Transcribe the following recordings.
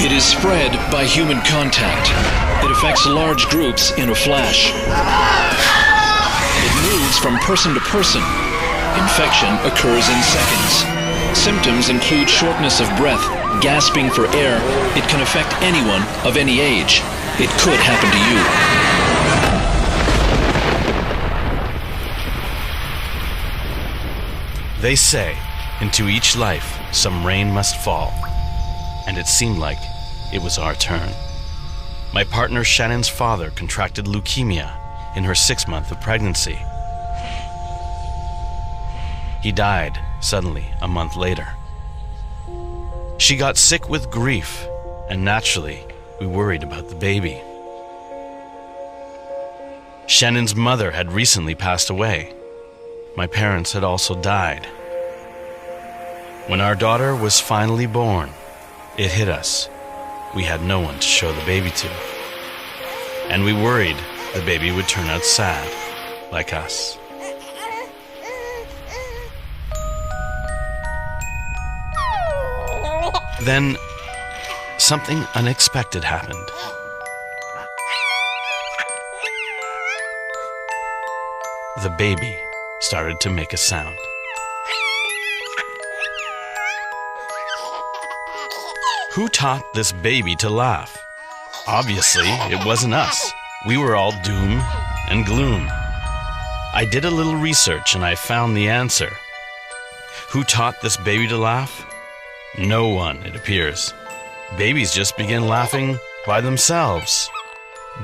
It is spread by human contact. It affects large groups in a flash. It moves from person to person. Infection occurs in seconds. Symptoms include shortness of breath, gasping for air. It can affect anyone of any age. It could happen to you. They say, into each life some rain must fall. And it seemed like it was our turn. My partner Shannon's father contracted leukemia in her 6th month of pregnancy. He died suddenly a month later. She got sick with grief, and naturally, we worried about the baby. Shannon's mother had recently passed away. My parents had also died. When our daughter was finally born, it hit us. We had no one to show the baby to. And we worried the baby would turn out sad, like us. Then, something unexpected happened. The baby started to make a sound. Who taught this baby to laugh? Obviously, it wasn't us. We were all doom and gloom. I did a little research and I found the answer. Who taught this baby to laugh? No one, it appears. Babies just begin laughing by themselves.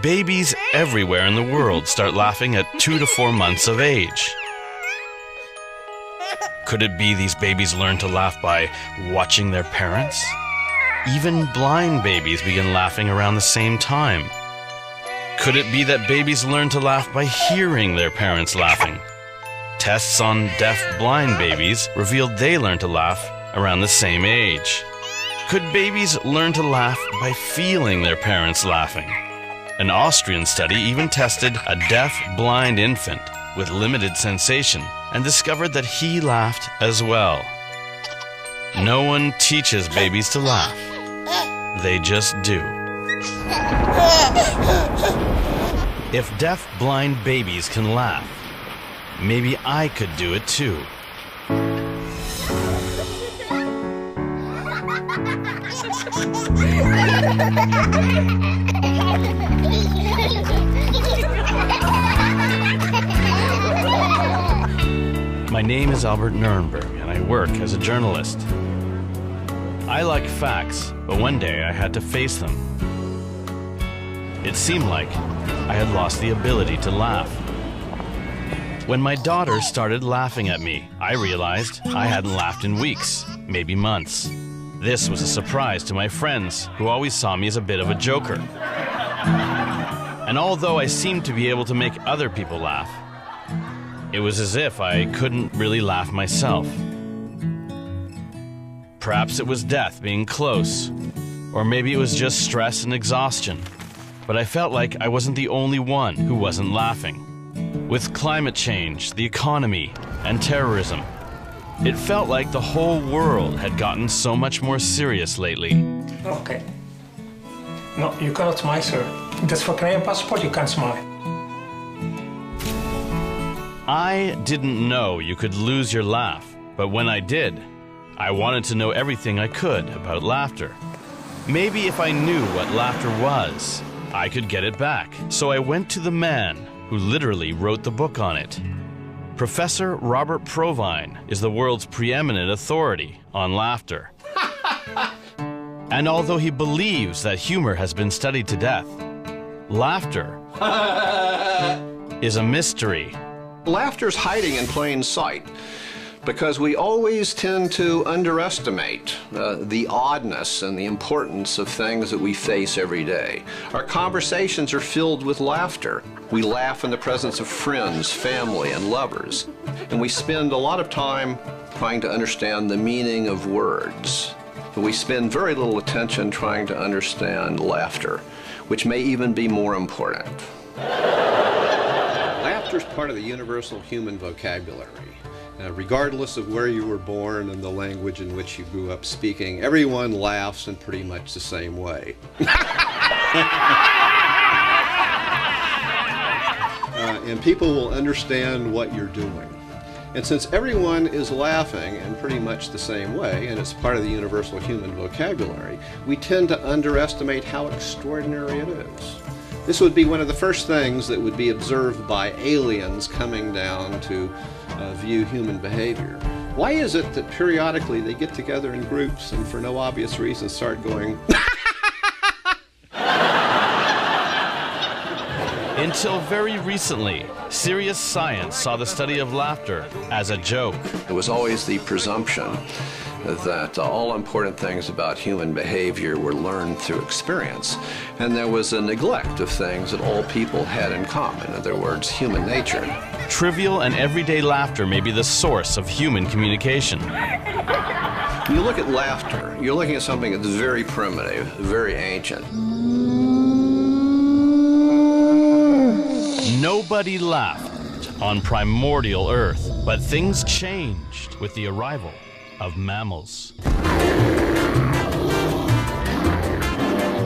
Babies everywhere in the world start laughing at 2 to 4 months of age. Could it be these babies learn to laugh by watching their parents? Even blind babies begin laughing around the same time. Could it be that babies learn to laugh by hearing their parents laughing? Tests on deaf-blind babies revealed they learn to laugh around the same age. Could babies learn to laugh by feeling their parents laughing? An Austrian study even tested a deaf-blind infant with limited sensation and discovered that he laughed as well. No one teaches babies to laugh. They just do. If deaf-blind babies can laugh, maybe I could do it too. My name is Albert Nerenberg, and I work as a journalist. I like facts, but one day I had to face them. It seemed like I had lost the ability to laugh. When my daughter started laughing at me, I realized I hadn't laughed in weeks, maybe months. This was a surprise to my friends, who always saw me as a bit of a joker. And although I seemed to be able to make other people laugh, it was as if I couldn't really laugh myself. Perhaps it was death being close, or maybe it was just stress and exhaustion. But I felt like I wasn't the only one who wasn't laughing. With climate change, the economy, and terrorism, it felt like the whole world had gotten so much more serious lately. Okay. No, you cannot smile, sir. That's for Canadian passport, you can't smile. I didn't know you could lose your laugh, but when I did, I wanted to know everything I could about laughter. Maybe if I knew what laughter was, I could get it back. So I went to the man who literally wrote the book on it. Professor Robert Provine is the world's preeminent authority on laughter. And although he believes that humor has been studied to death, laughter is a mystery. Laughter's hiding in plain sight because we always tend to underestimate the oddness and the importance of things that we face every day. Our conversations are filled with laughter. We laugh in the presence of friends, family, and lovers. And we spend a lot of time trying to understand the meaning of words. But we spend very little attention trying to understand laughter, which may even be more important. Laughter is part of the universal human vocabulary. Regardless of where you were born and the language in which you grew up speaking, everyone laughs in pretty much the same way. And people will understand what you're doing. And since everyone is laughing in pretty much the same way, and it's part of the universal human vocabulary, we tend to underestimate how extraordinary it is. This would be one of the first things that would be observed by aliens coming down to view human behavior. Why is it that periodically they get together in groups and for no obvious reason start going Until very recently, serious science saw the study of laughter as a joke. It was always the presumption that all important things about human behavior were learned through experience, and there was a neglect of things that all people had in common, in other words, human nature. Trivial and everyday laughter may be the source of human communication. When you look at laughter, you're looking at something that's very primitive, very ancient. Nobody laughed on primordial Earth, but things changed with the arrival of mammals.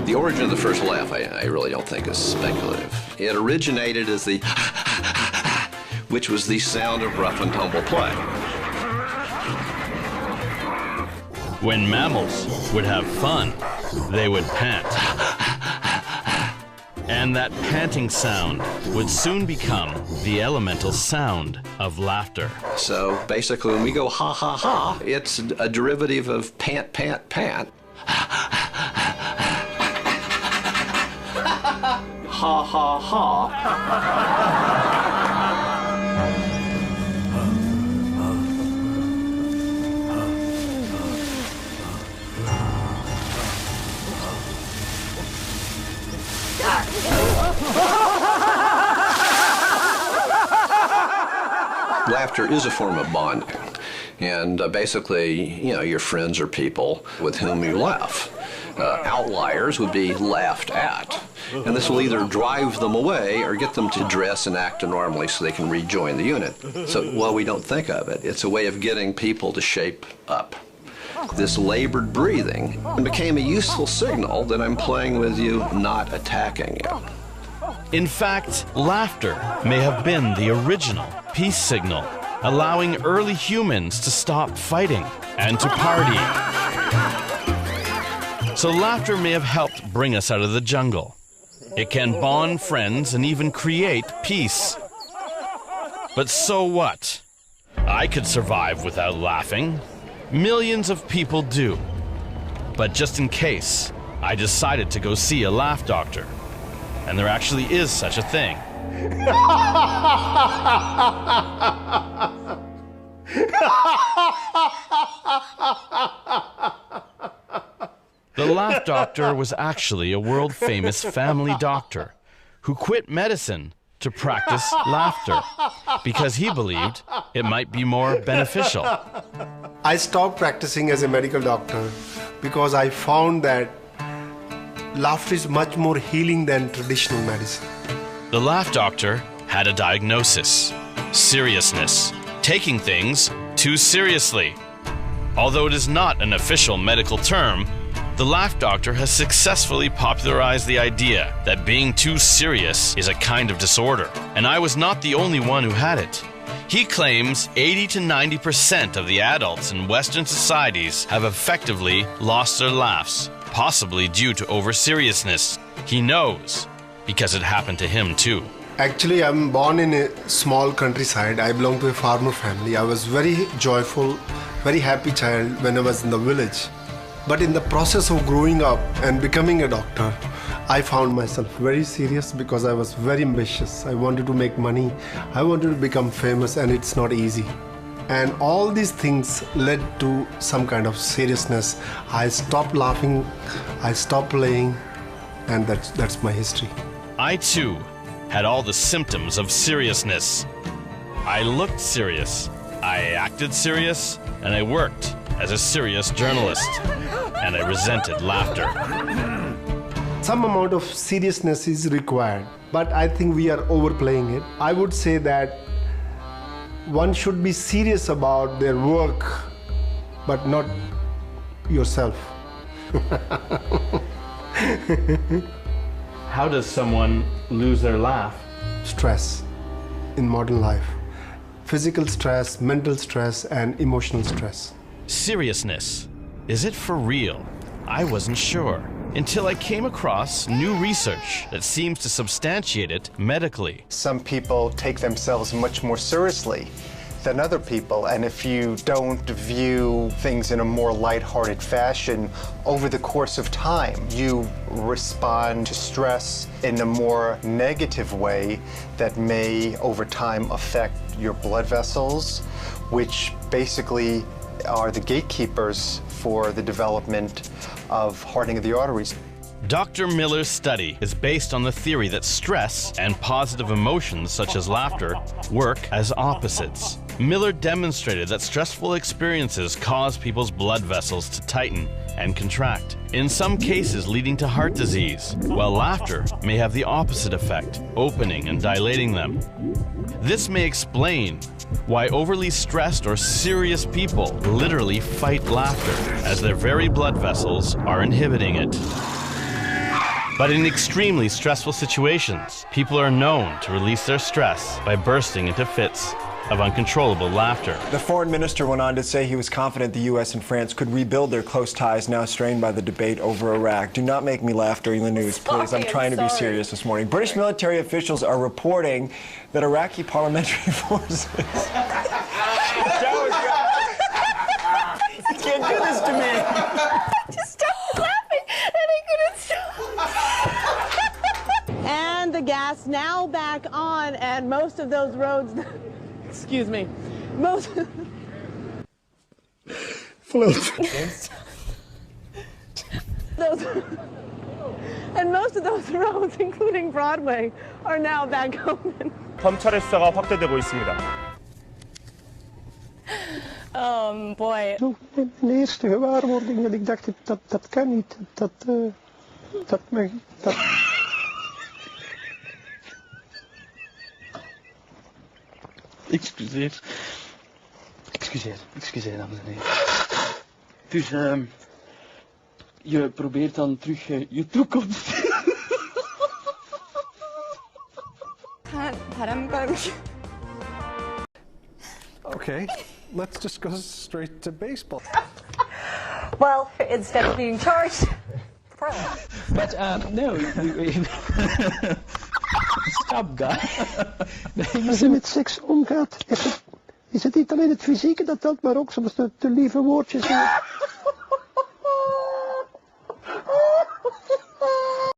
The origin of the first laugh, I really don't think is speculative. It originated as the which was the sound of rough and tumble play. When mammals would have fun, they would pant. And that panting sound would soon become the elemental sound of laughter. So basically when we go ha ha ha, it's a derivative of pant pant pant. Ha ha ha. Laughter is a form of bonding, and basically, you know, your friends are people with whom you laugh. Outliers would be laughed at, and this will either drive them away or get them to dress and act normally so they can rejoin the unit. So while we don't think of it, it's a way of getting people to shape up. This labored breathing became a useful signal that I'm playing with you, not attacking you. In fact, laughter may have been the original peace signal, allowing early humans to stop fighting and to party. So laughter may have helped bring us out of the jungle. It can bond friends and even create peace. But so what? I could survive without laughing. Millions of people do. But just in case, I decided to go see a laugh doctor. And there actually is such a thing. The laugh doctor was actually a world-famous family doctor who quit medicine to practice laughter because he believed it might be more beneficial. I stopped practicing as a medical doctor because I found that laughter is much more healing than traditional medicine. The laugh doctor had a diagnosis: seriousness, taking things too seriously. Although it is not an official medical term, the laugh doctor has successfully popularized the idea that being too serious is a kind of disorder, and I was not the only one who had it. He claims 80 to 90% of the adults in Western societies have effectively lost their laughs, possibly due to over-seriousness. He knows, because it happened to him too. Actually, I'm born in a small countryside. I belong to a farmer family. I was very joyful, very happy child when I was in the village. But in the process of growing up and becoming a doctor, I found myself very serious because I was very ambitious. I wanted to make money. I wanted to become famous, and it's not easy. And all these things led to some kind of seriousness. I stopped laughing, I stopped playing, and that's my history. I too had all the symptoms of seriousness. I looked serious, I acted serious, and I worked as a serious journalist. And I resented laughter. Some amount of seriousness is required, but I think we are overplaying it. I would say that one should be serious about their work, but not yourself. How does someone lose their laugh? Stress in modern life. Physical stress, mental stress, and emotional stress. Seriousness. Is it for real? I wasn't sure until I came across new research that seems to substantiate it medically. Some people take themselves much more seriously than other people, and if you don't view things in a more lighthearted fashion over the course of time, you respond to stress in a more negative way that may over time affect your blood vessels, which basically are the gatekeepers for the development of hardening of the arteries. Dr. Miller's study is based on the theory that stress and positive emotions such as laughter work as opposites. Miller demonstrated that stressful experiences cause people's blood vessels to tighten and contract, in some cases leading to heart disease, while laughter may have the opposite effect, opening and dilating them. This may explain why overly stressed or serious people literally fight laughter, as their very blood vessels are inhibiting it. But in extremely stressful situations, people are known to release their stress by bursting into fits of uncontrollable laughter. The foreign minister went on to say he was confident the U.S. and France could rebuild their close ties now strained by the debate over Iraq. Do not make me laugh during the news, please. I'm trying to be serious this morning. British military officials are reporting that Iraqi parliamentary forces... You can't do this to me. I just started laughing and I couldn't stop. And the gas now back on, and most of those roads... Excuse me. Most of those roads, including Broadway, are now back open. 검찰의 수사가 확대되고 있습니다. Boy. De eerste gewaarwording dat ik dacht, dat kan niet. Dat Excuseer, dames en heren. Dus, je probeert dan terug je toekomst. Okay, let's just go straight to baseball. Well, instead of being charged... But, no, stop, guy. Als je met seks omgaat, is het niet alleen het fysieke dat telt, maar ook soms de lieve woordjes.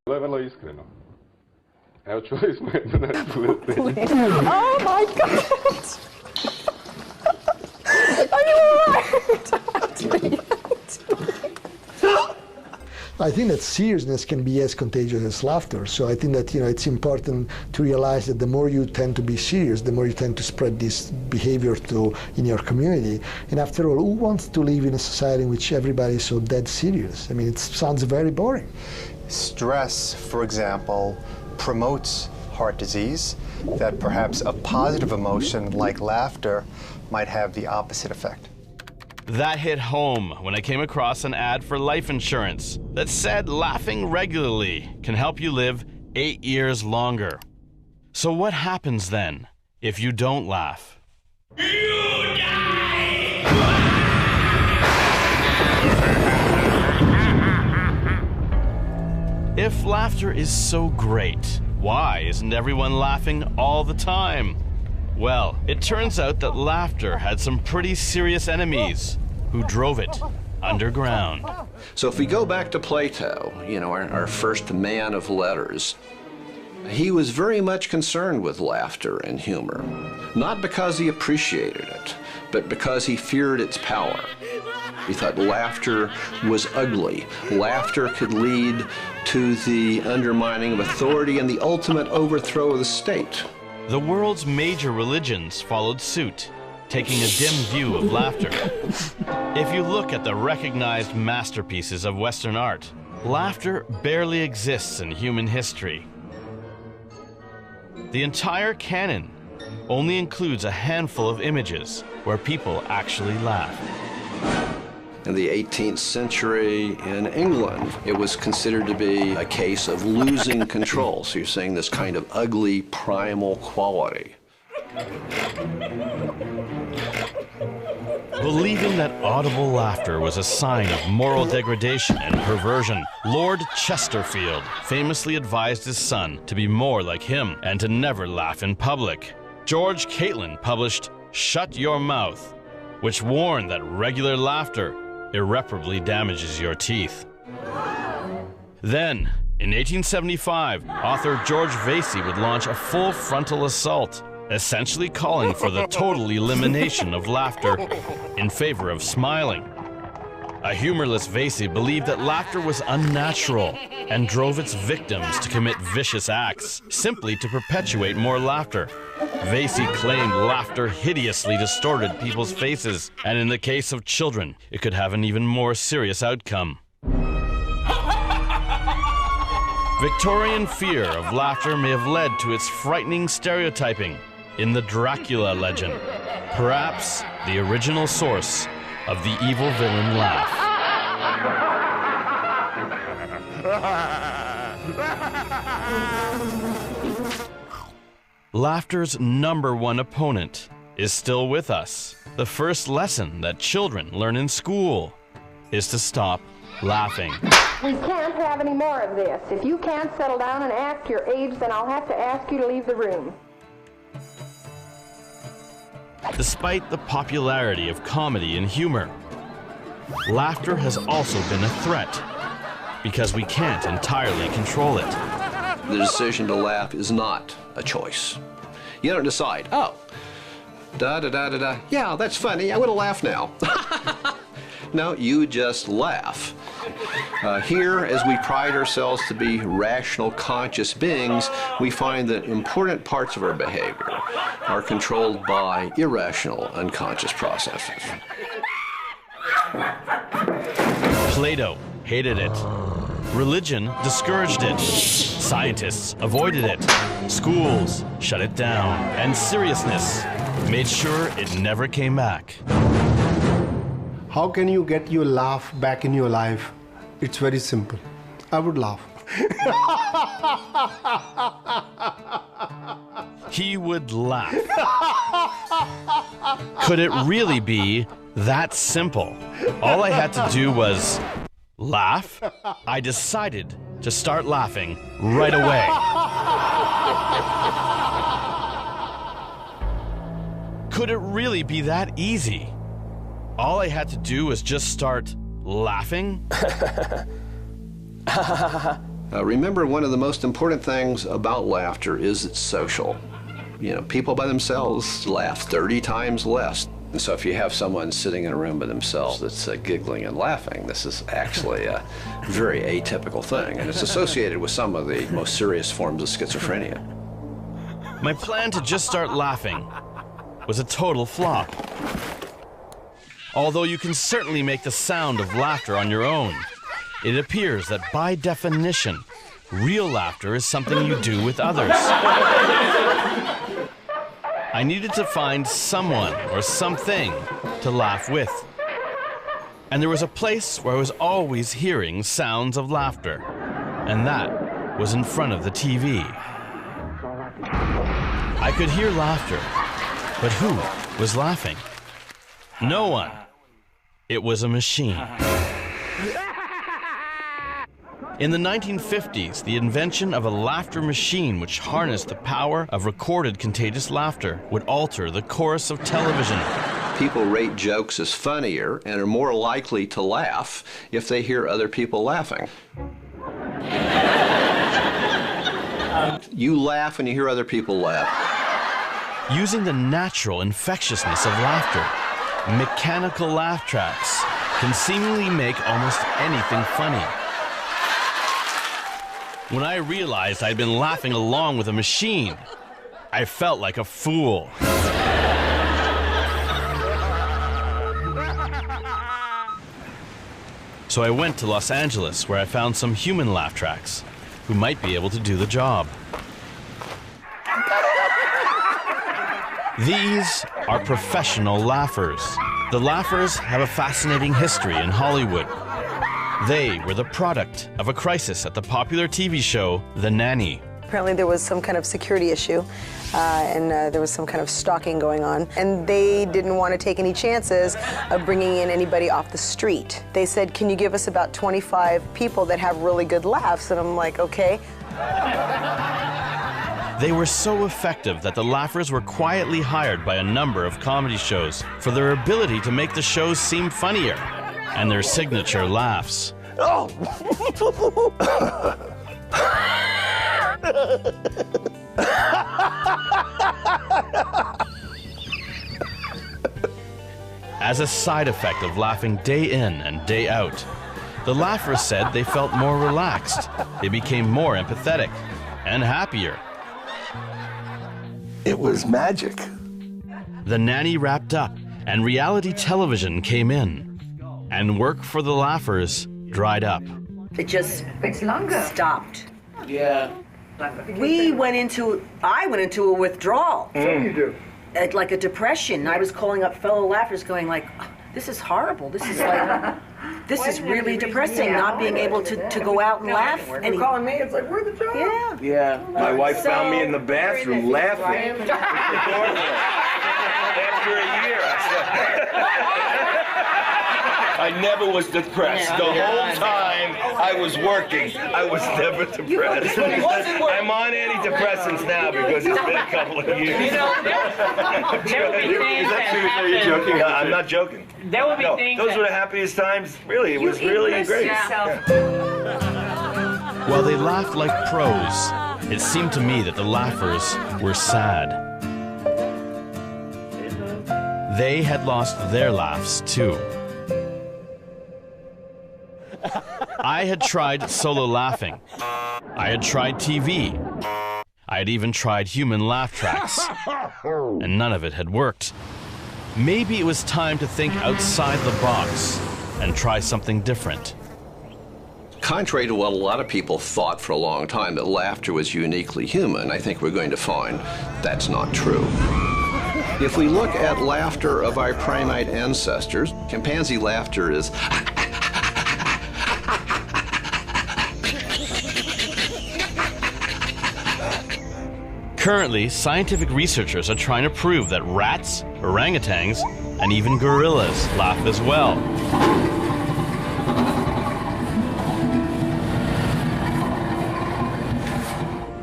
Vrlo iskreno. Evo, čuli smo jednu nešto. Oh my God! Are you alright? I think that seriousness can be as contagious as laughter. So I think that, it's important to realize that the more you tend to be serious, the more you tend to spread this behavior in your community. And after all, who wants to live in a society in which everybody is so dead serious? I mean, it sounds very boring. Stress, for example, promotes heart disease, that perhaps a positive emotion like laughter might have the opposite effect. That hit home when I came across an ad for life insurance that said laughing regularly can help you live 8 years longer. So what happens then if you don't laugh? You die! If laughter is so great, why isn't everyone laughing all the time? Well, it turns out that laughter had some pretty serious enemies who drove it underground. So if we go back to Plato, our first man of letters, he was very much concerned with laughter and humor, not because he appreciated it, but because he feared its power. He thought laughter was ugly. Laughter could lead to the undermining of authority and the ultimate overthrow of the state. The world's major religions followed suit, taking a dim view of laughter. If you look at the recognized masterpieces of Western art, laughter barely exists in human history. The entire canon only includes a handful of images where people actually laugh. In the 18th century in England, it was considered to be a case of losing control. So you're seeing this kind of ugly, primal quality. Believing that audible laughter was a sign of moral degradation and perversion, Lord Chesterfield famously advised his son to be more like him and to never laugh in public. George Catlin published Shut Your Mouth, which warned that regular laughter irreparably damages your teeth. Then, in 1875, author George Vasey would launch a full frontal assault, essentially calling for the total elimination of laughter in favor of smiling. A humorless Vasey believed that laughter was unnatural and drove its victims to commit vicious acts simply to perpetuate more laughter. Vasey claimed laughter hideously distorted people's faces, and in the case of children, it could have an even more serious outcome. Victorian fear of laughter may have led to its frightening stereotyping in the Dracula legend, perhaps the original source of the evil villain laugh. Laughter's #1 opponent is still with us. The first lesson that children learn in school is to stop laughing. We can't have any more of this. If you can't settle down and act your age, then I'll have to ask you to leave the room. Despite the popularity of comedy and humor, laughter has also been a threat because we can't entirely control it. The decision to laugh is not a choice. You don't decide, oh, da-da-da-da-da, yeah, that's funny, I'm gonna laugh now. No, you just laugh. Here, as we pride ourselves to be rational, conscious beings, we find that important parts of our behavior are controlled by irrational, unconscious processes. Plato hated it. Religion discouraged it. Scientists avoided it. Schools shut it down. And seriousness made sure it never came back. How can you get your laugh back in your life? It's very simple. I would laugh. He would laugh. Could it really be that simple? All I had to do was laugh. I decided to start laughing right away. Could it really be that easy? All I had to do was just start laughing? Remember, one of the most important things about laughter is it's social. You know, people by themselves laugh 30 times less. And so if you have someone sitting in a room by themselves that's giggling and laughing, this is actually a very atypical thing, and it's associated with some of the most serious forms of schizophrenia. My plan to just start laughing was a total flop. Although you can certainly make the sound of laughter on your own, it appears that by definition, real laughter is something you do with others. I needed to find someone or something to laugh with. And there was a place where I was always hearing sounds of laughter, and that was in front of the TV. I could hear laughter, but who was laughing? No one. It was a machine. In the 1950s, the invention of a laughter machine which harnessed the power of recorded contagious laughter would alter the course of television. People rate jokes as funnier and are more likely to laugh if they hear other people laughing. You laugh when you hear other people laugh. Using the natural infectiousness of laughter, mechanical laugh tracks can seemingly make almost anything funny. When I realized I'd been laughing along with a machine, I felt like a fool. So I went to Los Angeles, where I found some human laugh tracks who might be able to do the job. These are professional laughers. The laughers have a fascinating history in Hollywood. They were the product of a crisis at the popular TV show, The Nanny. Apparently there was some kind of security issue and there was some kind of stalking going on. And they didn't want to take any chances of bringing in anybody off the street. They said, can you give us about 25 people that have really good laughs? And I'm like, okay. They were so effective that the laughers were quietly hired by a number of comedy shows for their ability to make the shows seem funnier and their signature laughs. Oh! As a side effect of laughing day in and day out, the laughers said they felt more relaxed, they became more empathetic and happier. It was magic. The Nanny wrapped up and reality television came in, and work for the laughers dried up. It just stopped. Yeah. I went into a withdrawal. So you do. Like a depression. I was calling up fellow laughers going like, oh, this is horrible. This is like, this is really depressing, not being able to go out and laugh. And you're calling me, it's like, where's the job? Yeah. Yeah. My wife found me in the bathroom laughing. After a year, I never was depressed. The whole time I was working, I was never depressed. I'm on antidepressants now because it's been a couple of years. You know, there will be things that happen. Are you joking? No, I'm not joking. There will be things those were the happiest times. Really, it was really great. While they laughed like pros, it seemed to me that the laughers were sad. They had lost their laughs too. I had tried solo laughing. I had tried TV. I had even tried human laugh tracks. And none of it had worked. Maybe it was time to think outside the box and try something different. Contrary to what a lot of people thought for a long time, that laughter was uniquely human, I think we're going to find that's not true. If we look at laughter of our primate ancestors, chimpanzee laughter is Currently, scientific researchers are trying to prove that rats, orangutans, and even gorillas laugh as well.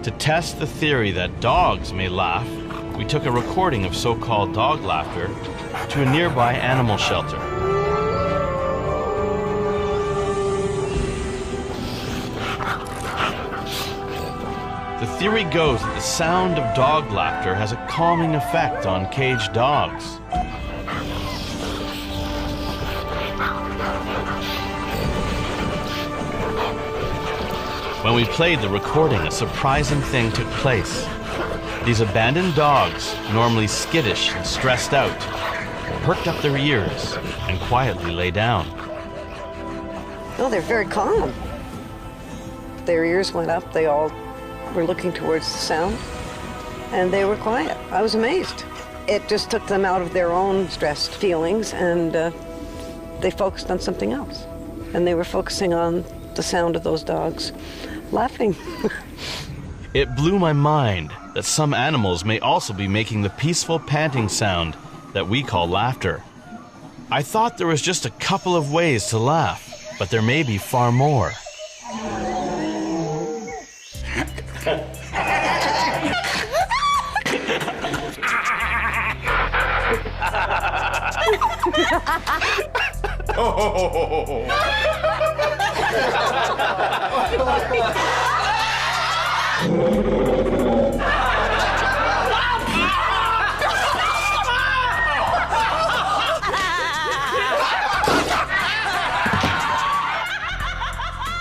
To test the theory that dogs may laugh, we took a recording of so-called dog laughter to a nearby animal shelter. The theory goes that the sound of dog laughter has a calming effect on caged dogs. When we played the recording, a surprising thing took place. These abandoned dogs, normally skittish and stressed out, perked up their ears and quietly lay down. No, they're very calm. Their ears went up, they all were looking towards the sound, and they were quiet. I was amazed. It just took them out of their own stressed feelings, and they focused on something else. And they were focusing on the sound of those dogs laughing. It blew my mind that some animals may also be making the peaceful panting sound that we call laughter. I thought there was just a couple of ways to laugh, but there may be far more.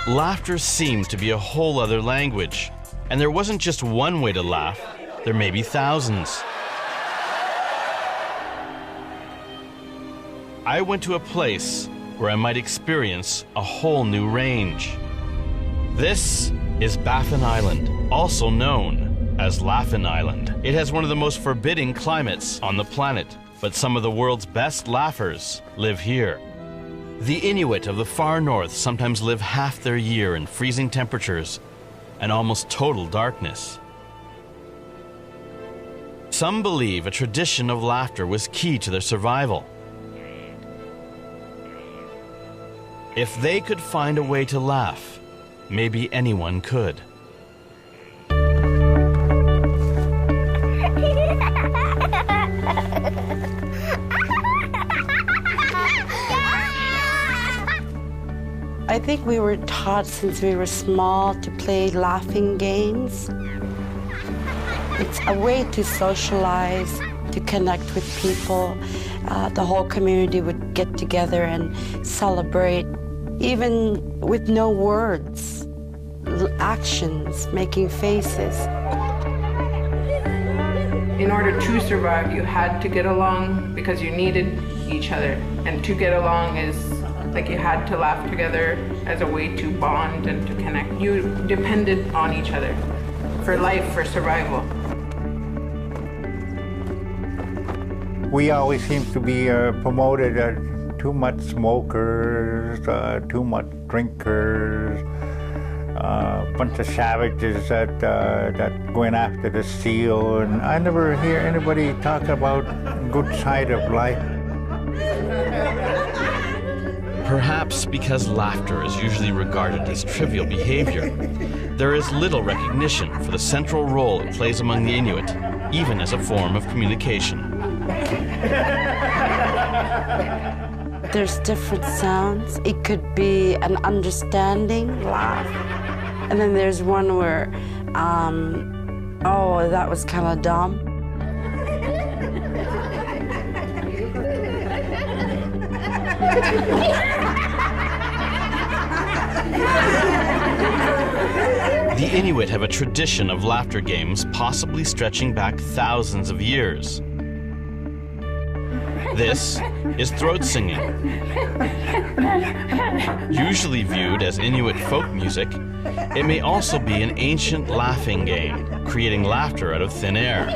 Laughter seemed to be a whole other language, and there wasn't just one way to laugh, there may be thousands. I went to a place where I might experience a whole new range. This is Baffin Island, also known As Laughlin Island, it has one of the most forbidding climates on the planet, but some of the world's best laughers live here. The Inuit of the far north sometimes live half their year in freezing temperatures and almost total darkness. Some believe a tradition of laughter was key to their survival. If they could find a way to laugh, maybe anyone could. I think we were taught since we were small to play laughing games. It's a way to socialize, to connect with people. The whole community would get together and celebrate, even with no words, actions, making faces. In order to survive, you had to get along because you needed each other. And to get along is like you had to laugh together as a way to bond and to connect. You depended on each other for life, for survival. We always seem to be promoted as too much smokers, too much drinkers, a bunch of savages that going after the seal. And I never hear anybody talk about good side of life. Perhaps because laughter is usually regarded as trivial behavior, there is little recognition for the central role it plays among the Inuit, even as a form of communication. There's different sounds. It could be an understanding laugh. And then there's one where, oh, that was kind of dumb. The Inuit have a tradition of laughter games possibly stretching back thousands of years. This is throat singing. Usually viewed as Inuit folk music, it may also be an ancient laughing game, creating laughter out of thin air.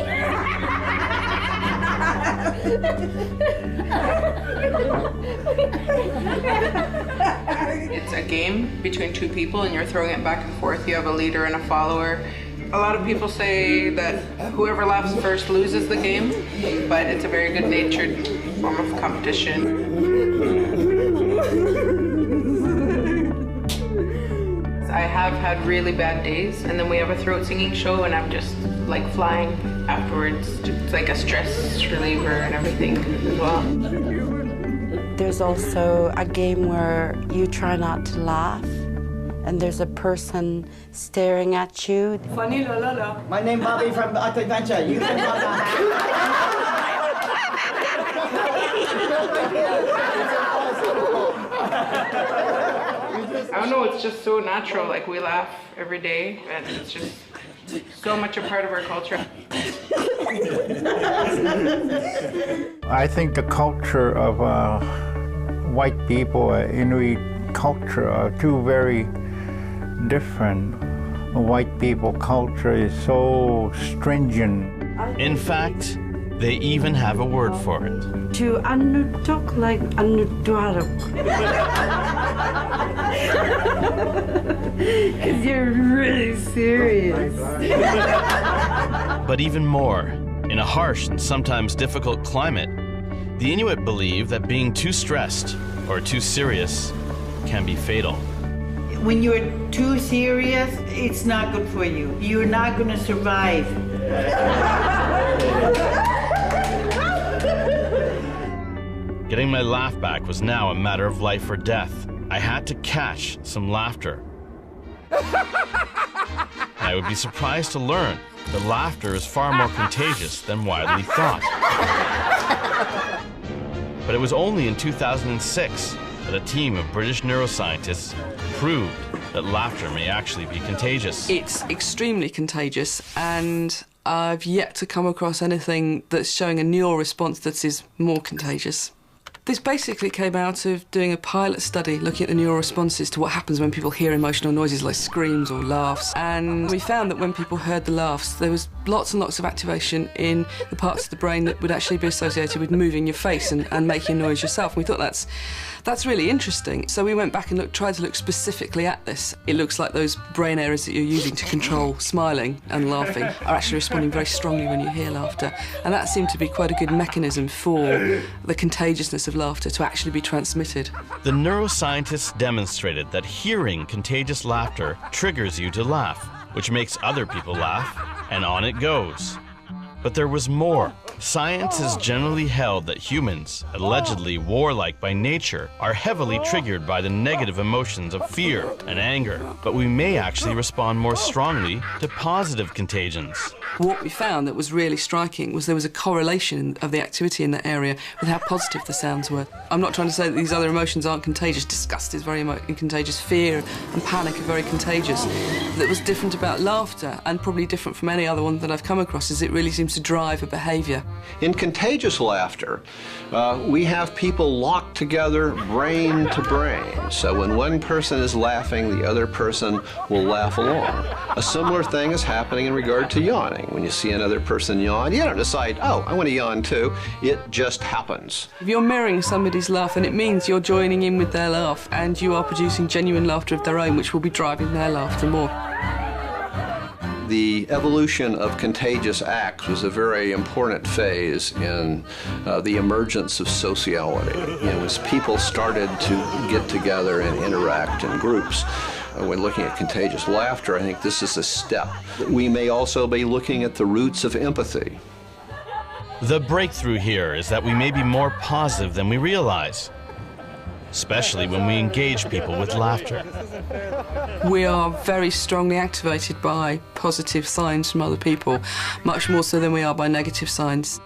It's a game between two people and you're throwing it back and forth. You have a leader and a follower. A lot of people say that whoever laughs first loses the game, but it's a very good-natured form of competition. I have had really bad days, and then we have a throat singing show, and I'm just like flying afterwards. It's like a stress reliever and everything as well. There's also a game where you try not to laugh, and there's a person staring at you. Funny Lolo. My name Bobby from Adventure. You can I don't know, it's just so natural. Like, we laugh every day, and it's just so much a part of our culture. I think the culture of white people, Inuit culture, are two very different. White people culture is so stringent. In fact, they even have a word for it. To talk like because you're really serious. But even more, in a harsh and sometimes difficult climate, the Inuit believe that being too stressed or too serious can be fatal. When you're too serious, it's not good for you. You're not going to survive. Getting my laugh back was now a matter of life or death. I had to catch some laughter. And I would be surprised to learn that laughter is far more contagious than widely thought. But it was only in 2006 that a team of British neuroscientists proved that laughter may actually be contagious. It's extremely contagious, and I've yet to come across anything that's showing a neural response that is more contagious. This basically came out of doing a pilot study looking at the neural responses to what happens when people hear emotional noises like screams or laughs. And we found that when people heard the laughs, there was lots and lots of activation in the parts of the brain that would actually be associated with moving your face and making noise yourself. And we thought that's really interesting. So we went back and tried to look specifically at this. It looks like those brain areas that you're using to control smiling and laughing are actually responding very strongly when you hear laughter. And that seemed to be quite a good mechanism for the contagiousness of laughter to actually be transmitted. The neuroscientists demonstrated that hearing contagious laughter triggers you to laugh, which makes other people laugh, and on it goes. But there was more. Science has generally held that humans, allegedly warlike by nature, are heavily triggered by the negative emotions of fear and anger, but we may actually respond more strongly to positive contagions. What we found that was really striking was there was a correlation of the activity in that area with how positive the sounds were. I'm not trying to say that these other emotions aren't contagious. Disgust is very contagious. Fear and panic are very contagious. That was different about laughter, and probably different from any other one that I've come across, is it really seems to drive a behaviour. In contagious laughter, we have people locked together brain to brain. So when one person is laughing, the other person will laugh along. A similar thing is happening in regard to yawning. When you see another person yawn, you don't decide, oh, I want to yawn too. It just happens. If you're mirroring somebody's laugh, and it means you're joining in with their laugh, and you are producing genuine laughter of their own, which will be driving their laughter more. The evolution of contagious acts was a very important phase in the emergence of sociality. As people started to get together and interact in groups. When looking at contagious laughter, I think this is a step. We may also be looking at the roots of empathy. The breakthrough here is that we may be more positive than we realize, especially when we engage people with laughter. We are very strongly activated by positive signs from other people, much more so than we are by negative signs.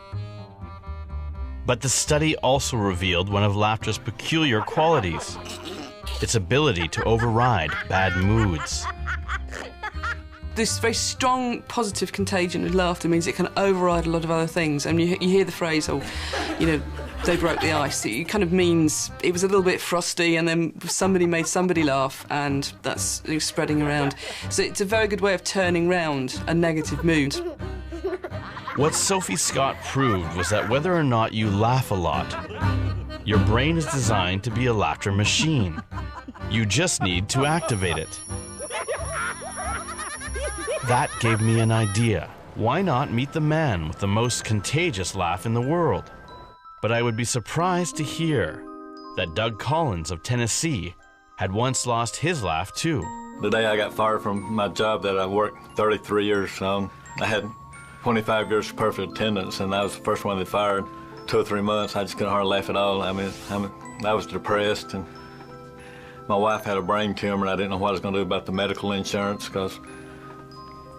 But the study also revealed one of laughter's peculiar qualities: its ability to override bad moods. This very strong positive contagion of laughter means it can override a lot of other things. And you hear the phrase, oh, they broke the ice. It kind of means it was a little bit frosty and then somebody made somebody laugh, and that's spreading around. So it's a very good way of turning round a negative mood. What Sophie Scott proved was that whether or not you laugh a lot, your brain is designed to be a laughter machine. You just need to activate it. That gave me an idea. Why not meet the man with the most contagious laugh in the world? But I would be surprised to hear that Doug Collins of Tennessee had once lost his laugh too. The day I got fired from my job that I worked 33 years on, I had 25 years of perfect attendance, and I was the first one they fired. 2 or 3 months, I just couldn't hardly laugh at all. I was depressed, and my wife had a brain tumor, and I didn't know what I was going to do about the medical insurance, because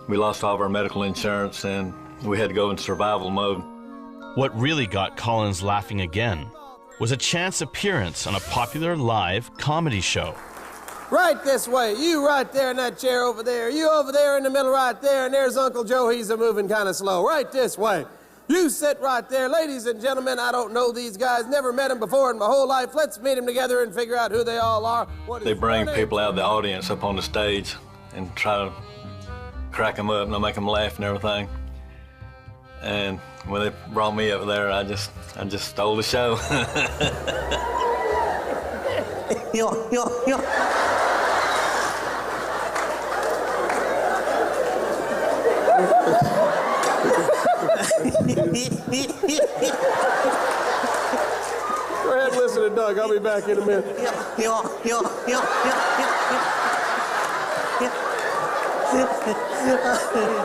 we lost all of our medical insurance, and we had to go in survival mode. What really got Collins laughing again was a chance appearance on a popular live comedy show. Right this way. You right there in that chair over there. You over there in the middle right there. And there's Uncle Joe. He's a-moving kind of slow. Right this way. You sit right there. Ladies and gentlemen, I don't know these guys. Never met them before in my whole life. Let's meet them together and figure out who they all are. They bring people out of the audience up on the stage and try to crack them up and make them laugh and everything. And when they brought me up there, I just stole the show. Go ahead and listen to Doug. I'll be back in a minute.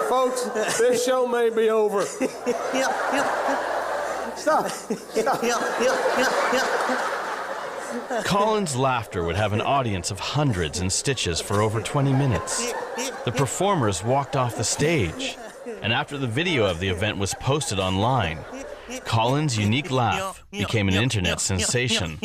Folks, this show may be over. Stop. Collins' laughter would have an audience of hundreds in stitches for over 20 minutes. The performers walked off the stage, and after the video of the event was posted online, Collins' unique laugh became an internet sensation.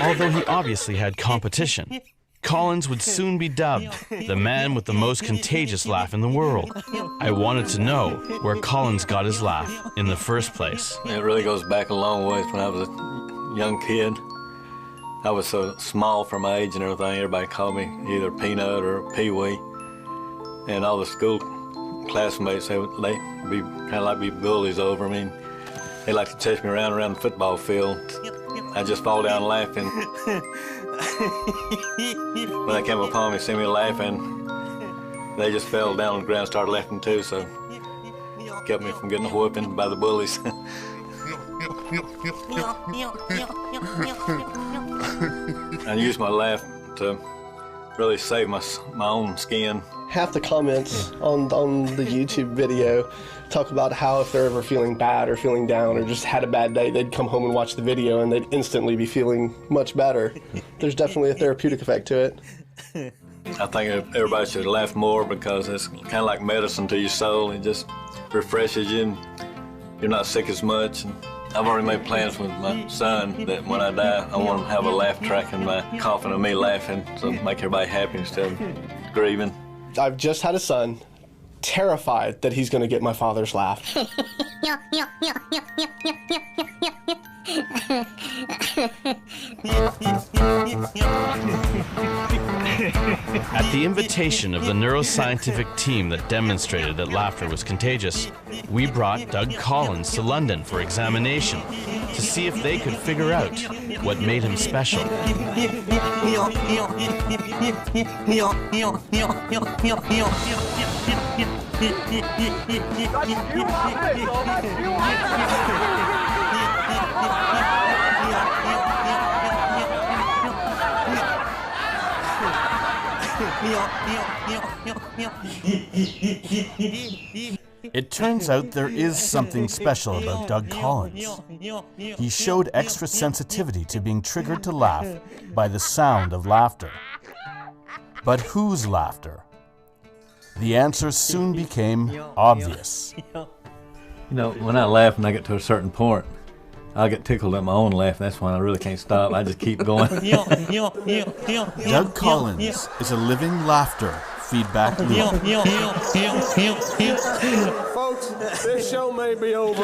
Although he obviously had competition, Collins would soon be dubbed the man with the most contagious laugh in the world. I wanted to know where Collins got his laugh in the first place. It really goes back a long ways. When I was a young kid, I was so small for my age and everything. Everybody called me either Peanut or Pee-wee. And all the school classmates, they'd be kind of like be bullies over me. They like to chase me around the football field. I just fall down laughing. When they came upon me, see me laughing, they just fell down on the ground and started laughing too, so kept me from getting a whooping by the bullies. I use my laugh to really save my own skin. Half the comments on the YouTube video talk about how if they're ever feeling bad or feeling down or just had a bad day, they'd come home and watch the video and they'd instantly be feeling much better. There's definitely a therapeutic effect to it. I think everybody should laugh more because it's kind of like medicine to your soul. It just refreshes you and you're not sick as much. And I've already made plans with my son that when I die, I want to have a laugh track in my coffin of me laughing to make everybody happy instead of grieving. I've just had a son, terrified that he's going to get my father's laugh. At the invitation of the neuroscientific team that demonstrated that laughter was contagious, we brought Doug Collins to London for examination to see if they could figure out what made him special. It turns out there is something special about Doug Collins. He showed extra sensitivity to being triggered to laugh by the sound of laughter. But whose laughter? The answer soon became obvious. You know, when I laugh and I get to a certain point, I get tickled at my own laugh. That's when I really can't stop. I just keep going. Doug Collins is a living laughter feedback loop. Folks, this show may be over.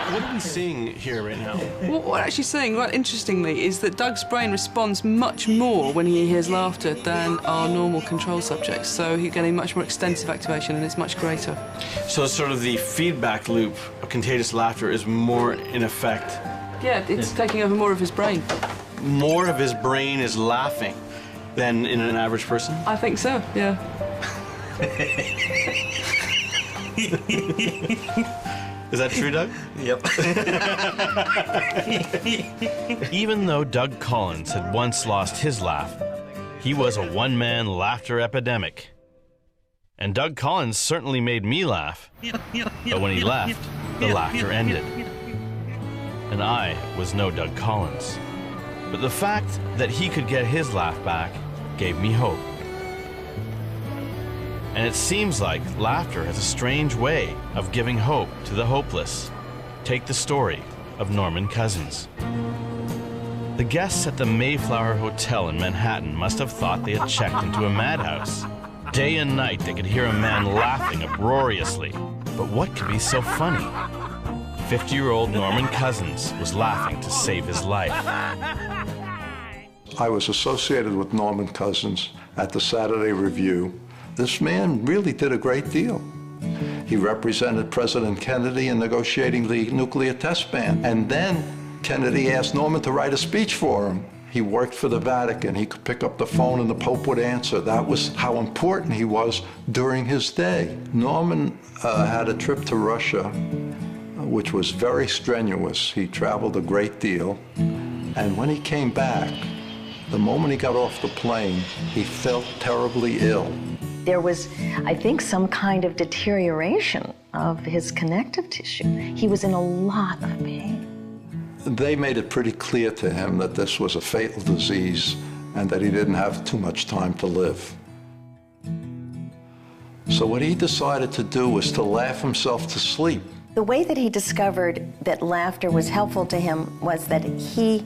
What are we seeing here right now? What we're actually seeing, quite interestingly, is that Doug's brain responds much more when he hears laughter than our normal control subjects. So he's getting much more extensive activation and it's much greater. So sort of the feedback loop of contagious laughter is more in effect. Yeah, it's taking over more of his brain. More of his brain is laughing than in an average person? I think so, yeah. Is that true, Doug? Yep. Even though Doug Collins had once lost his laugh, he was a one-man laughter epidemic. And Doug Collins certainly made me laugh. But when he left, the laughter ended. And I was no Doug Collins. But the fact that he could get his laugh back gave me hope. And it seems like laughter has a strange way of giving hope to the hopeless. Take the story of Norman Cousins. The guests at the Mayflower Hotel in Manhattan must have thought they had checked into a madhouse. Day and night they could hear a man laughing uproariously. But what could be so funny? 50-year-old Norman Cousins was laughing to save his life. I was associated with Norman Cousins at the Saturday Review. This man really did a great deal. He represented President Kennedy in negotiating the nuclear test ban. And then Kennedy asked Norman to write a speech for him. He worked for the Vatican. He could pick up the phone and the Pope would answer. That was how important he was during his day. Norman had a trip to Russia, which was very strenuous. He traveled a great deal. And when he came back, the moment he got off the plane, he felt terribly ill. There was, I think, some kind of deterioration of his connective tissue. He was in a lot of pain. They made it pretty clear to him that this was a fatal disease and that he didn't have too much time to live. So what he decided to do was to laugh himself to sleep. The way that he discovered that laughter was helpful to him was that he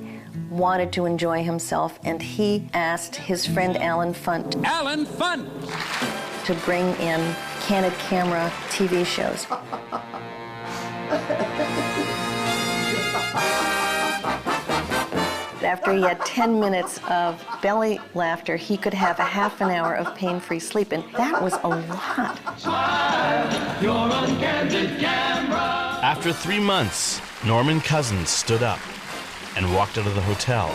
wanted to enjoy himself, and he asked his friend Alan Funt to bring in candid camera TV shows. After he had 10 minutes of belly laughter, he could have a half an hour of pain-free sleep, and that was a lot. After 3 months, Norman Cousins stood up and walked out of the hotel,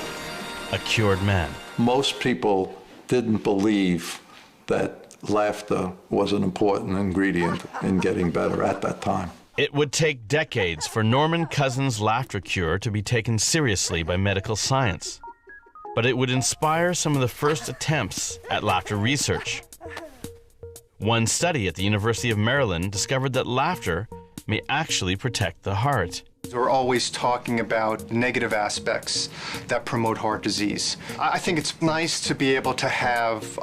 a cured man. Most people didn't believe that laughter was an important ingredient in getting better at that time. It would take decades for Norman Cousins' laughter cure to be taken seriously by medical science. But it would inspire some of the first attempts at laughter research. One study at the University of Maryland discovered that laughter may actually protect the heart. We're always talking about negative aspects that promote heart disease. I think it's nice to be able to have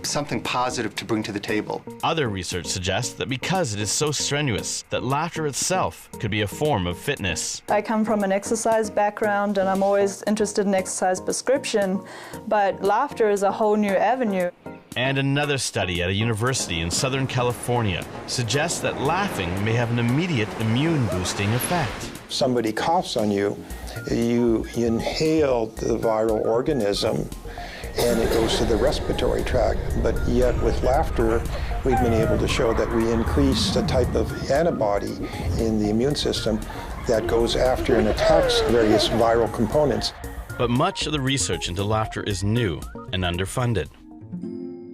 something positive to bring to the table. Other research suggests that because it is so strenuous, that laughter itself could be a form of fitness. I come from an exercise background and I'm always interested in exercise prescription, but laughter is a whole new avenue. And another study at a university in Southern California suggests that laughing may have an immediate immune-boosting effect. Somebody coughs on you, you inhale the viral organism and it goes to the respiratory tract. But yet with laughter, we've been able to show that we increase the type of antibody in the immune system that goes after and attacks various viral components. But much of the research into laughter is new and underfunded.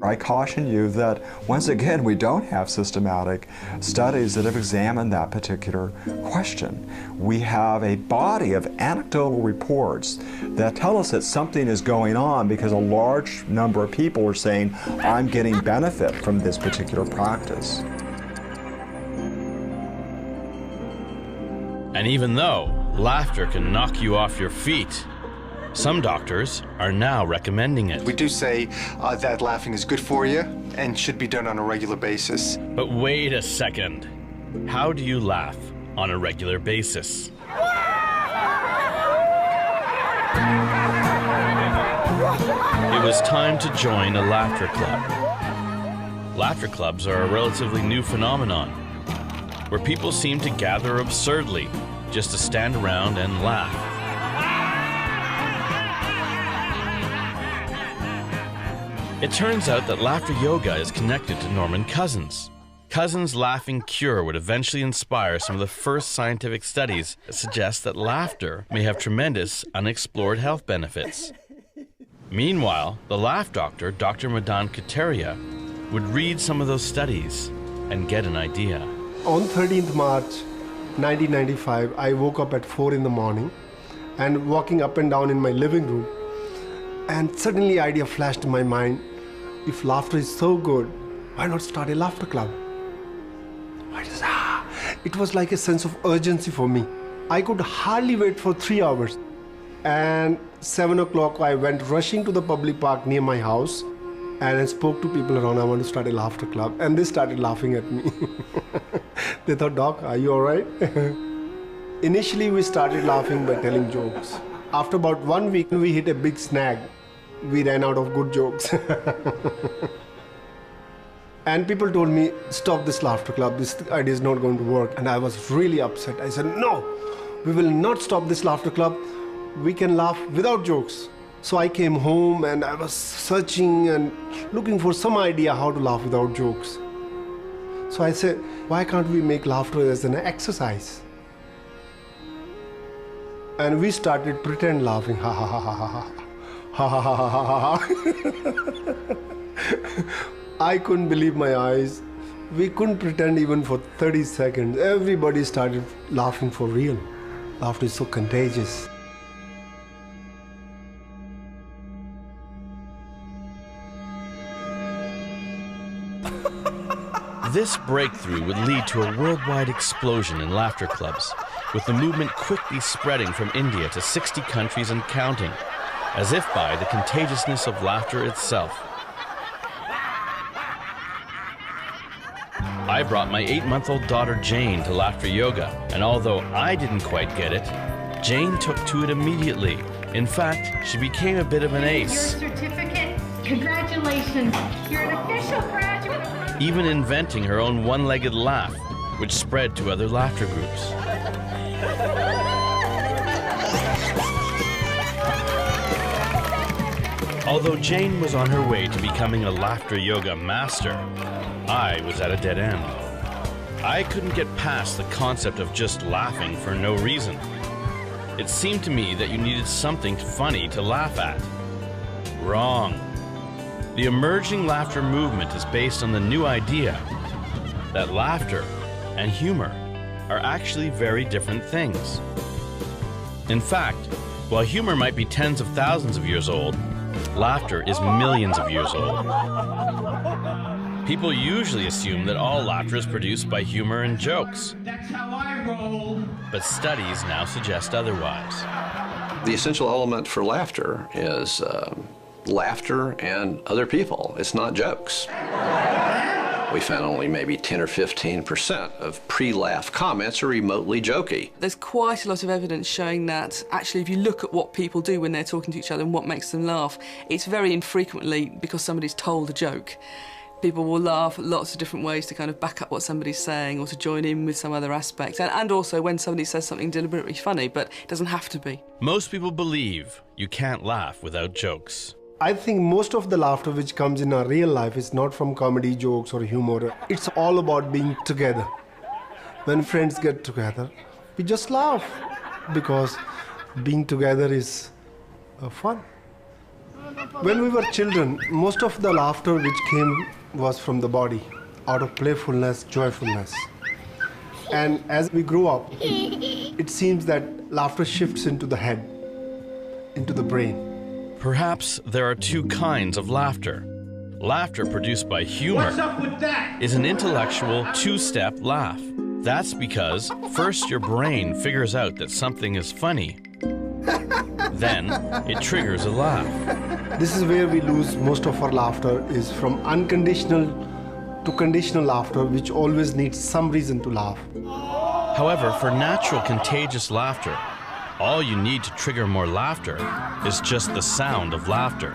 I caution you that, once again, we don't have systematic studies that have examined that particular question. We have a body of anecdotal reports that tell us that something is going on because a large number of people are saying, I'm getting benefit from this particular practice. And even though laughter can knock you off your feet, some doctors are now recommending it. We do say that laughing is good for you and should be done on a regular basis. But wait a second. How do you laugh on a regular basis? It was time to join a laughter club. Laughter clubs are a relatively new phenomenon, where people seem to gather absurdly just to stand around and laugh. It turns out that laughter yoga is connected to Norman Cousins. Cousins' laughing cure would eventually inspire some of the first scientific studies that suggest that laughter may have tremendous unexplored health benefits. Meanwhile, the laugh doctor, Dr. Madan Kataria, would read some of those studies and get an idea. On 13th March 1995, I woke up at 4 in the morning and walking up and down in my living room. And suddenly idea flashed in my mind, if laughter is so good, why not start a laughter club? It was like a sense of urgency for me. I could hardly wait for 3 hours. And 7 o'clock I went rushing to the public park near my house and I spoke to people around, I want to start a laughter club. And they started laughing at me. They thought, Doc, are you all right? Initially we started laughing by telling jokes. After about 1 week, we hit a big snag. We ran out of good jokes. And people told me, stop this laughter club, this idea is not going to work. And I was really upset. I said, no, we will not stop this laughter club. We can laugh without jokes. So I came home and I was searching and looking for some idea how to laugh without jokes. So I said, why can't we make laughter as an exercise? And we started pretend laughing, ha ha ha ha ha ha ha ha ha ha ha. I couldn't believe my eyes. We couldn't pretend even for 30 seconds. Everybody started laughing for real. Laughter is so contagious. This breakthrough would lead to a worldwide explosion in laughter clubs, with the movement quickly spreading from India to 60 countries and counting, as if by the contagiousness of laughter itself. I brought my 8-month-old daughter Jane to laughter yoga, and although I didn't quite get it, Jane took to it immediately. In fact, she became a bit of an ace. Your certificate, congratulations, you're an official graduate. Even inventing her own one-legged laugh, which spread to other laughter groups. Although Jane was on her way to becoming a laughter yoga master, I was at a dead end. I couldn't get past the concept of just laughing for no reason. It seemed to me that you needed something funny to laugh at. Wrong. The emerging laughter movement is based on the new idea that laughter and humor are actually very different things. In fact, while humor might be tens of thousands of years old, laughter is millions of years old. People usually assume that all laughter is produced by humor and jokes. That's how I roll. But studies now suggest otherwise. The essential element for laughter is laughter and other people. It's not jokes. We found only maybe 10 or 15% of pre-laugh comments are remotely jokey. There's quite a lot of evidence showing that actually if you look at what people do when they're talking to each other and what makes them laugh, it's very infrequently because somebody's told a joke. People will laugh lots of different ways to kind of back up what somebody's saying or to join in with some other aspect. And also when somebody says something deliberately funny, but it doesn't have to be. Most people believe you can't laugh without jokes. I think most of the laughter which comes in our real life is not from comedy, jokes or humor. It's all about being together. When friends get together, we just laugh because being together is fun. When we were children, most of the laughter which came was from the body, out of playfulness, joyfulness. And as we grow up, it seems that laughter shifts into the head, into the brain. Perhaps there are two kinds of laughter. Laughter produced by humor What's up with that? is an intellectual two-step laugh. That's because first your brain figures out that something is funny. Then it triggers a laugh. This is where we lose most of our laughter, is from unconditional to conditional laughter, which always needs some reason to laugh. However, for natural contagious laughter, all you need to trigger more laughter is just the sound of laughter.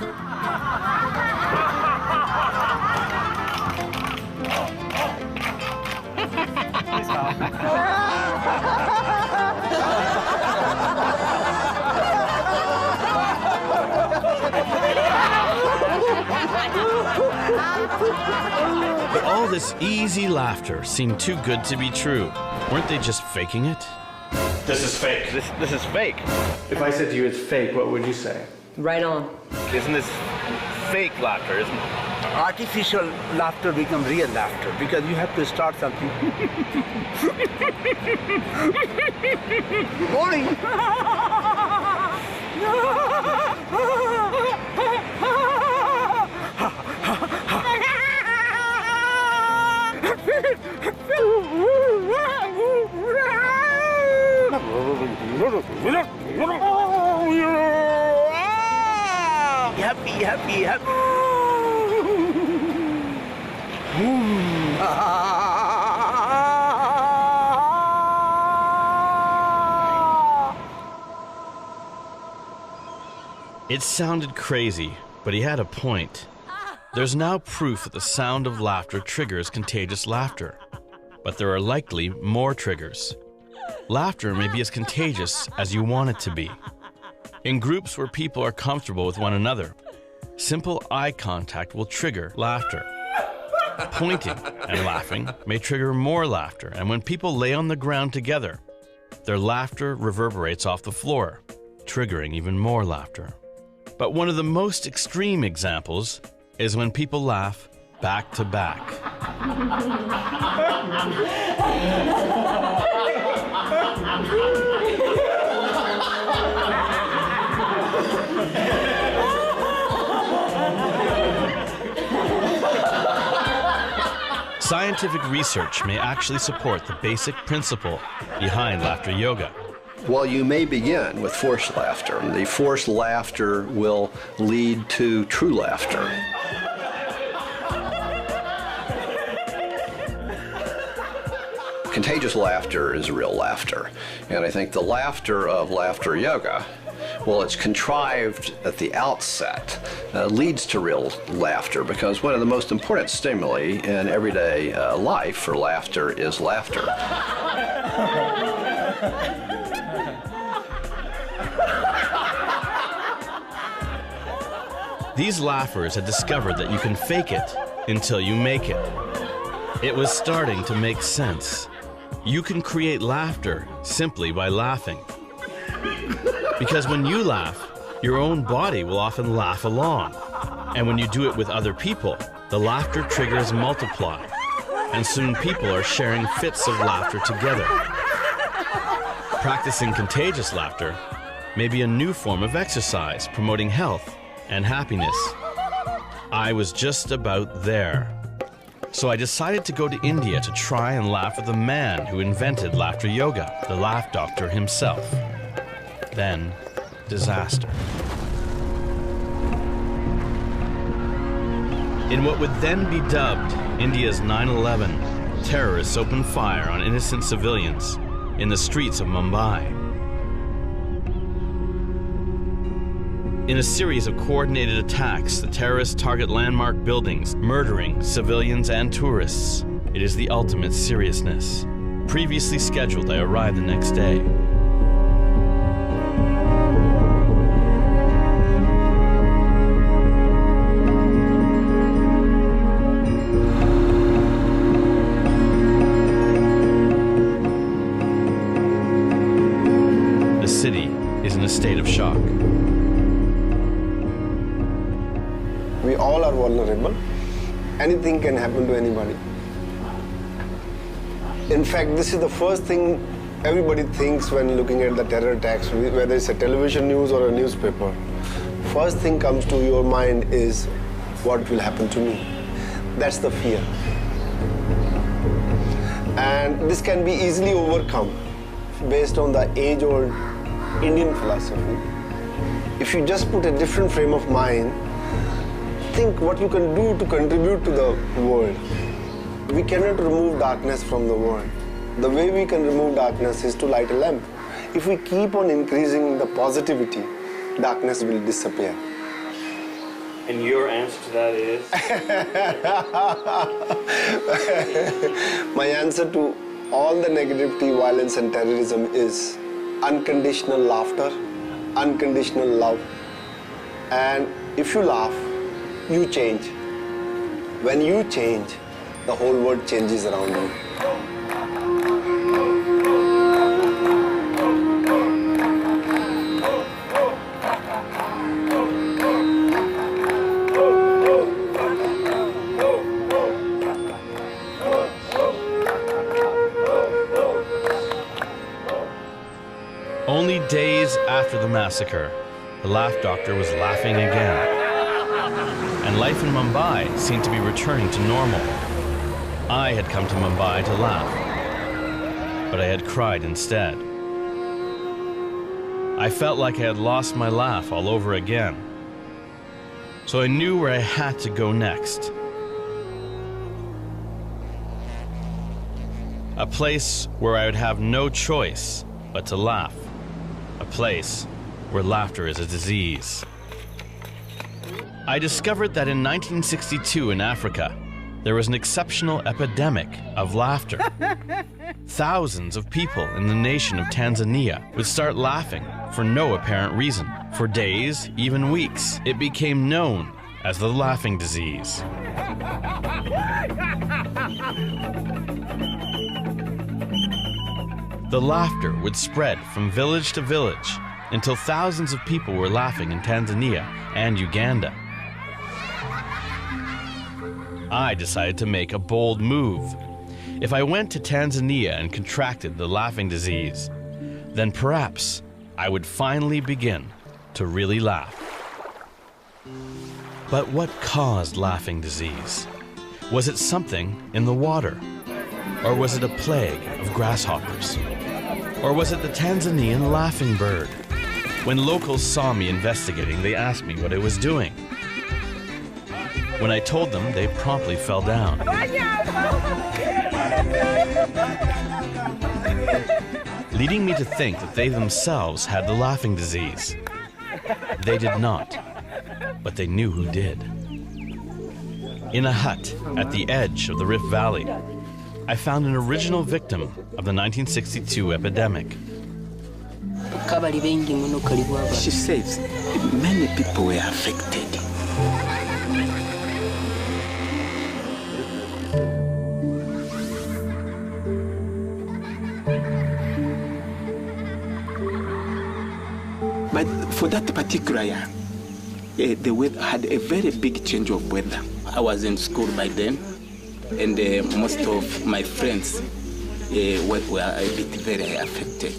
But all this easy laughter seemed too good to be true. Weren't they just faking it? This is fake. This is fake. If I said to you it's fake, what would you say? Right on. Isn't this fake laughter, isn't it? Artificial laughter becomes real laughter because you have to start something. Morning. Happy. It sounded crazy, but he had a point. There's now proof that the sound of laughter triggers contagious laughter. But there are likely more triggers. Laughter may be as contagious as you want it to be. In groups where people are comfortable with one another, simple eye contact will trigger laughter. Pointing and laughing may trigger more laughter, and when people lay on the ground together, their laughter reverberates off the floor, triggering even more laughter. But one of the most extreme examples is when people laugh back to back. scientific research may actually support the basic principle behind laughter yoga. While you may begin with forced laughter, the forced laughter will lead to true laughter. Contagious laughter is real laughter, and I think the laughter of laughter yoga, well, it's contrived at the outset, leads to real laughter, because one of the most important stimuli in everyday life for laughter is laughter. These laughers had discovered that you can fake it until you make it. It was starting to make sense. You can create laughter simply by laughing. Because when you laugh, your own body will often laugh along. And when you do it with other people, the laughter triggers multiply. And soon people are sharing fits of laughter together. Practicing contagious laughter may be a new form of exercise promoting health and happiness. I was just about there. So I decided to go to India to try and laugh with the man who invented laughter yoga, the laugh doctor himself. Then, disaster. In what would then be dubbed India's 9/11, terrorists opened fire on innocent civilians in the streets of Mumbai. In a series of coordinated attacks, the terrorists target landmark buildings, murdering civilians and tourists. It is the ultimate seriousness. Previously scheduled, I arrived the next day. The city is in a state of shock. We all are vulnerable. Anything can happen to anybody. In fact, this is the first thing everybody thinks when looking at the terror attacks, whether it's a television news or a newspaper. First thing comes to your mind is, what will happen to me? That's the fear. And this can be easily overcome based on the age-old Indian philosophy. If you just put a different frame of mind, think what you can do to contribute to the world. We cannot remove darkness from the world. The way we can remove darkness is to light a lamp. If we keep on increasing the positivity, darkness will disappear. And your answer to that is? My answer to all the negativity, violence and terrorism is unconditional laughter, unconditional love. And if you laugh, you change. When you change, the whole world changes around you. Only days after the massacre, the laugh doctor was laughing again. And life in Mumbai seemed to be returning to normal. I had come to Mumbai to laugh, but I had cried instead. I felt like I had lost my laugh all over again. So I knew where I had to go next. A place where I would have no choice but to laugh. A place where laughter is a disease. I discovered that in 1962 in Africa, there was an exceptional epidemic of laughter. Thousands of people in the nation of Tanzania would start laughing for no apparent reason. For days, even weeks, it became known as the laughing disease. The laughter would spread from village to village until thousands of people were laughing in Tanzania and Uganda. I decided to make a bold move. If I went to Tanzania and contracted the laughing disease, then perhaps I would finally begin to really laugh. But what caused laughing disease? Was it something in the water? Or was it a plague of grasshoppers? Or was it the Tanzanian laughing bird? When locals saw me investigating, they asked me what I was doing. When I told them, they promptly fell down. Leading me to think that they themselves had the laughing disease. They did not, but they knew who did. In a hut at the edge of the Rift Valley, I found an original victim of the 1962 epidemic. She says many people were affected. But for that particular year, the weather had a very big change of weather. I was in school by then, and most of my friends were a bit very affected.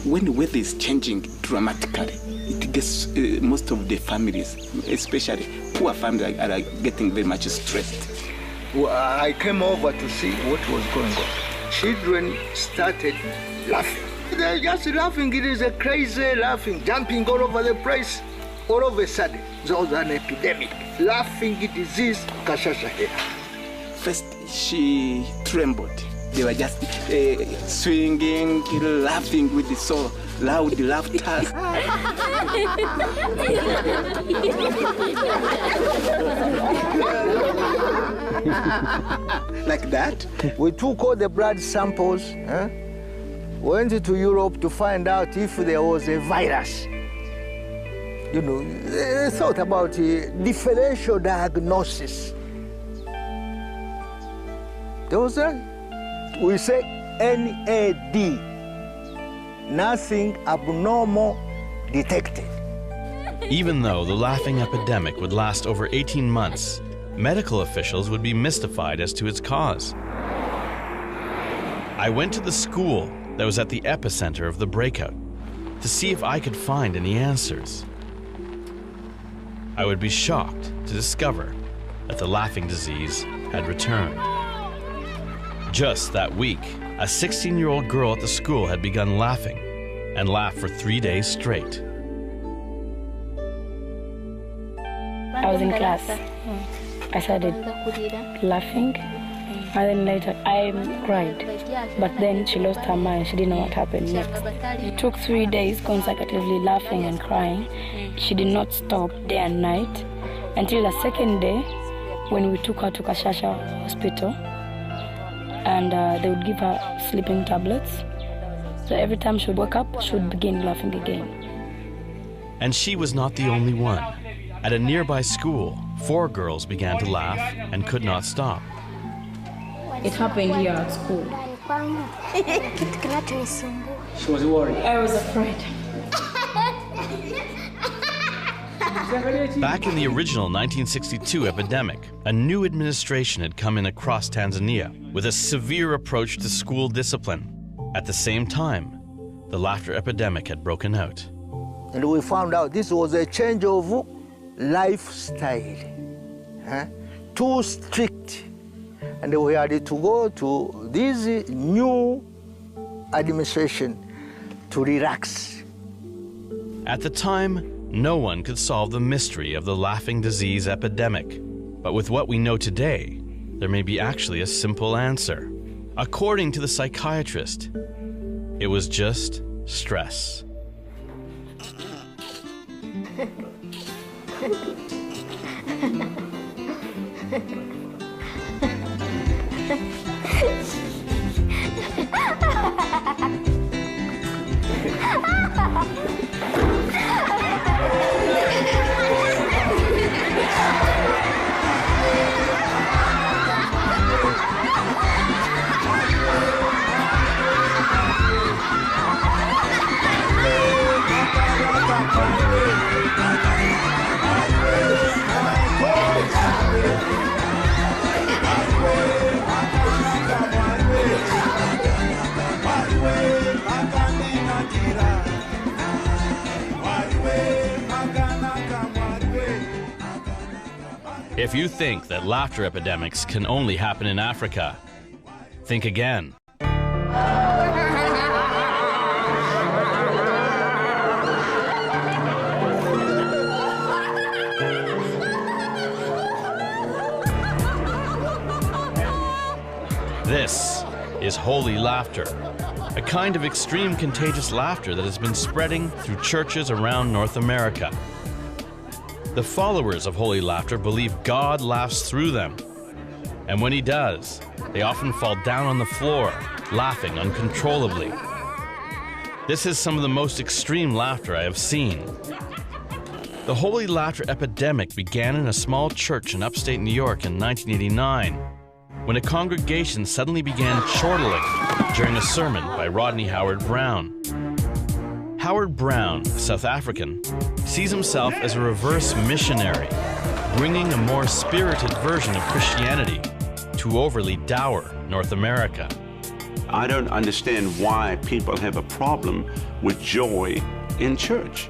When the weather is changing dramatically, it gets most of the families, especially poor families, are getting very much stressed. Well, I came over to see what was going on. Children started laughing. They're just laughing. It is a crazy laughing, jumping all over the place. All of a sudden, there was an epidemic. Laughing disease, kashasha here. First, she trembled. They were just swinging, laughing with so loud laughter. Like that. We took all the blood samples, went to Europe to find out if there was a virus. You know, they thought about differential diagnosis. There was a, we say NAD, nothing abnormal detected. Even though the laughing epidemic would last over 18 months, medical officials would be mystified as to its cause. I went to the school that was at the epicenter of the breakout to see if I could find any answers. I would be shocked to discover that the laughing disease had returned. Just that week, a 16-year-old girl at the school had begun laughing and laughed for 3 days straight. I was in class. I started laughing, and then later I cried. But then she lost her mind. She didn't know what happened next. It took 3 days consecutively laughing and crying. She did not stop day and night until the second day when we took her to Kashasha Hospital, and they would give her sleeping tablets. So every time she would wake up, she would begin laughing again. And she was not the only one. At a nearby school, 4 girls began to laugh and could not stop. It happened here at school. She was worried. I was afraid. Back in the original 1962 epidemic, a new administration had come in across Tanzania with a severe approach to school discipline. At the same time, the laughter epidemic had broken out. And we found out this was a change of lifestyle. Too strict. And we had to go to this new administration to relax. At the time, no one could solve the mystery of the laughing disease epidemic. But with what we know today, there may be actually a simple answer. According to the psychiatrist, it was just stress. If you think that laughter epidemics can only happen in Africa, think again. This is holy laughter, a kind of extreme contagious laughter that has been spreading through churches around North America. The followers of holy laughter believe God laughs through them, and when he does, they often fall down on the floor, laughing uncontrollably. This is some of the most extreme laughter I have seen. The holy laughter epidemic began in a small church in upstate New York in 1989, when a congregation suddenly began chortling during a sermon by Rodney Howard-Browne. Howard Brown, a South African, sees himself as a reverse missionary, bringing a more spirited version of Christianity to overly dour North America. I don't understand why people have a problem with joy in church.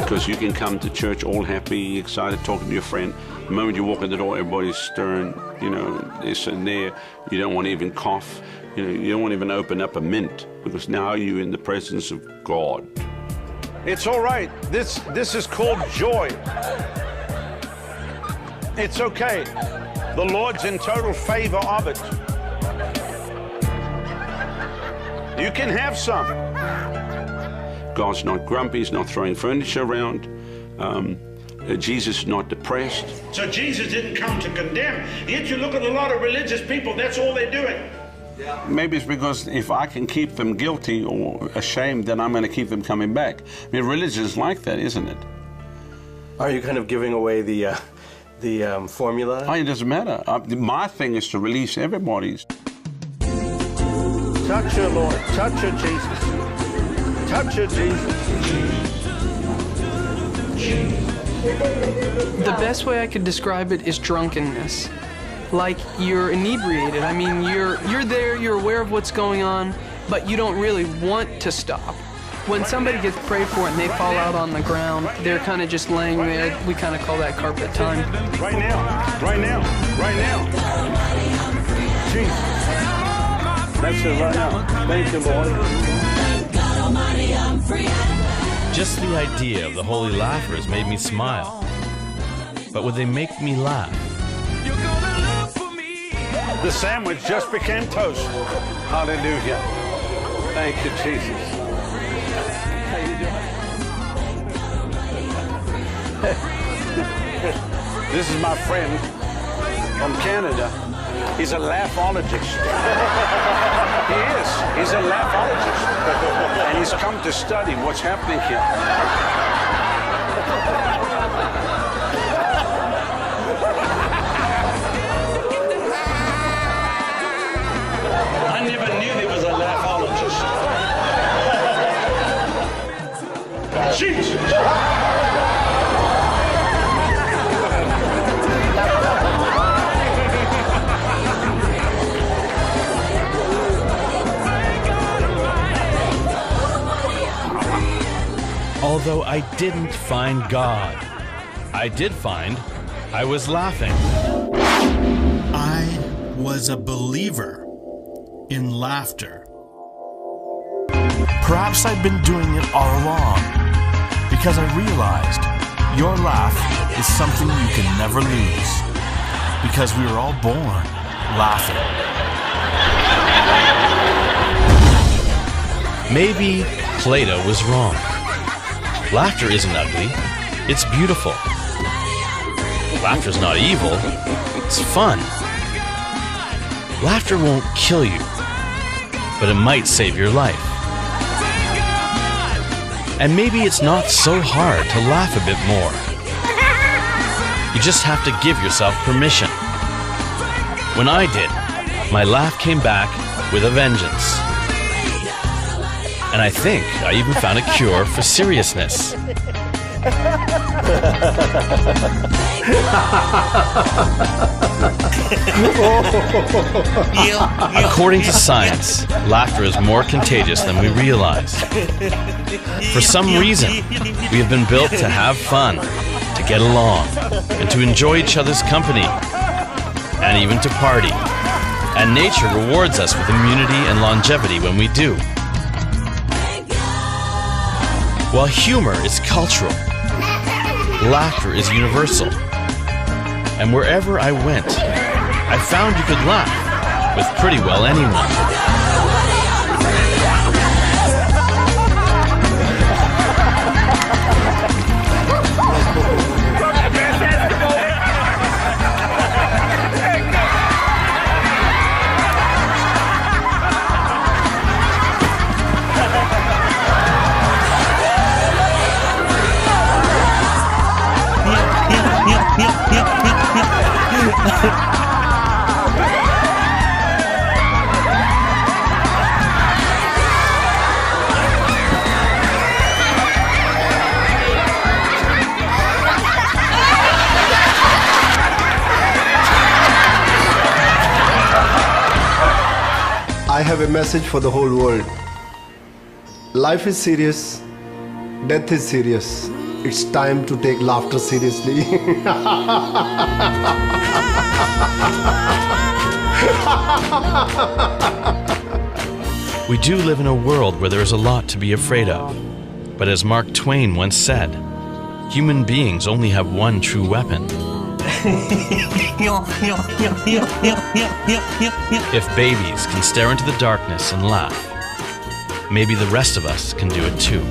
Because you can come to church all happy, excited, talking to your friend. The moment you walk in the door, everybody's stirring, you know, this and there. You don't want to even cough. You know, you don't want to even open up a mint, because now you're in the presence of God. It's all right. This is called joy. It's okay. The Lord's in total favor of it. You can have some. God's not grumpy, he's not throwing furniture around. Jesus is not depressed. So Jesus didn't come to condemn. Yet you look at a lot of religious people, that's all they're doing. Maybe it's because if I can keep them guilty or ashamed, then I'm going to keep them coming back. I mean, religion is like that, isn't it? Are you kind of giving away the formula? Oh, it doesn't matter. My thing is to release everybody's. Touch her, Lord. Touch her, Jesus. Touch her, Jesus. The best way I could describe it is drunkenness. Like you're inebriated. I mean, you're there, you're aware of what's going on, but you don't really want to stop. When somebody gets prayed for and they fall out on the ground, they're kind of just laying there. We kind of call that carpet time. Right now, right now, right now. Jesus. That's it right now. Thank you, Lord. Just the idea of the holy laughter has made me smile. But would they make me laugh? The sandwich just became toast. Hallelujah. Thank you, Jesus. How you doing? This is my friend from Canada. He's a Laughologist. He is. He's a Laughologist. And he's come to study what's happening here. I never knew there was a Laughologist. Jesus! Although I didn't find God, I did find I was laughing. I was a believer in laughter. Perhaps I'd been doing it all along, because I realized your laugh is something you can never lose, because we were all born laughing. Maybe Plato was wrong. Laughter isn't ugly, it's beautiful. Laughter's not evil, it's fun. Laughter won't kill you, but it might save your life. And maybe it's not so hard to laugh a bit more. You just have to give yourself permission. When I did, my laugh came back with a vengeance. And I think I even found a cure for seriousness. According to science, laughter is more contagious than we realize. For some reason, we have been built to have fun, to get along, and to enjoy each other's company, and even to party. And nature rewards us with immunity and longevity when we do. While humor is cultural, laughter is universal. And wherever I went, I found you could laugh with pretty well anyone. I have a message for the whole world. Life is serious, death is serious. It's time to take laughter seriously. We do live in a world where there is a lot to be afraid of. But as Mark Twain once said, human beings only have one true weapon. If babies can stare into the darkness and laugh, maybe the rest of us can do it too.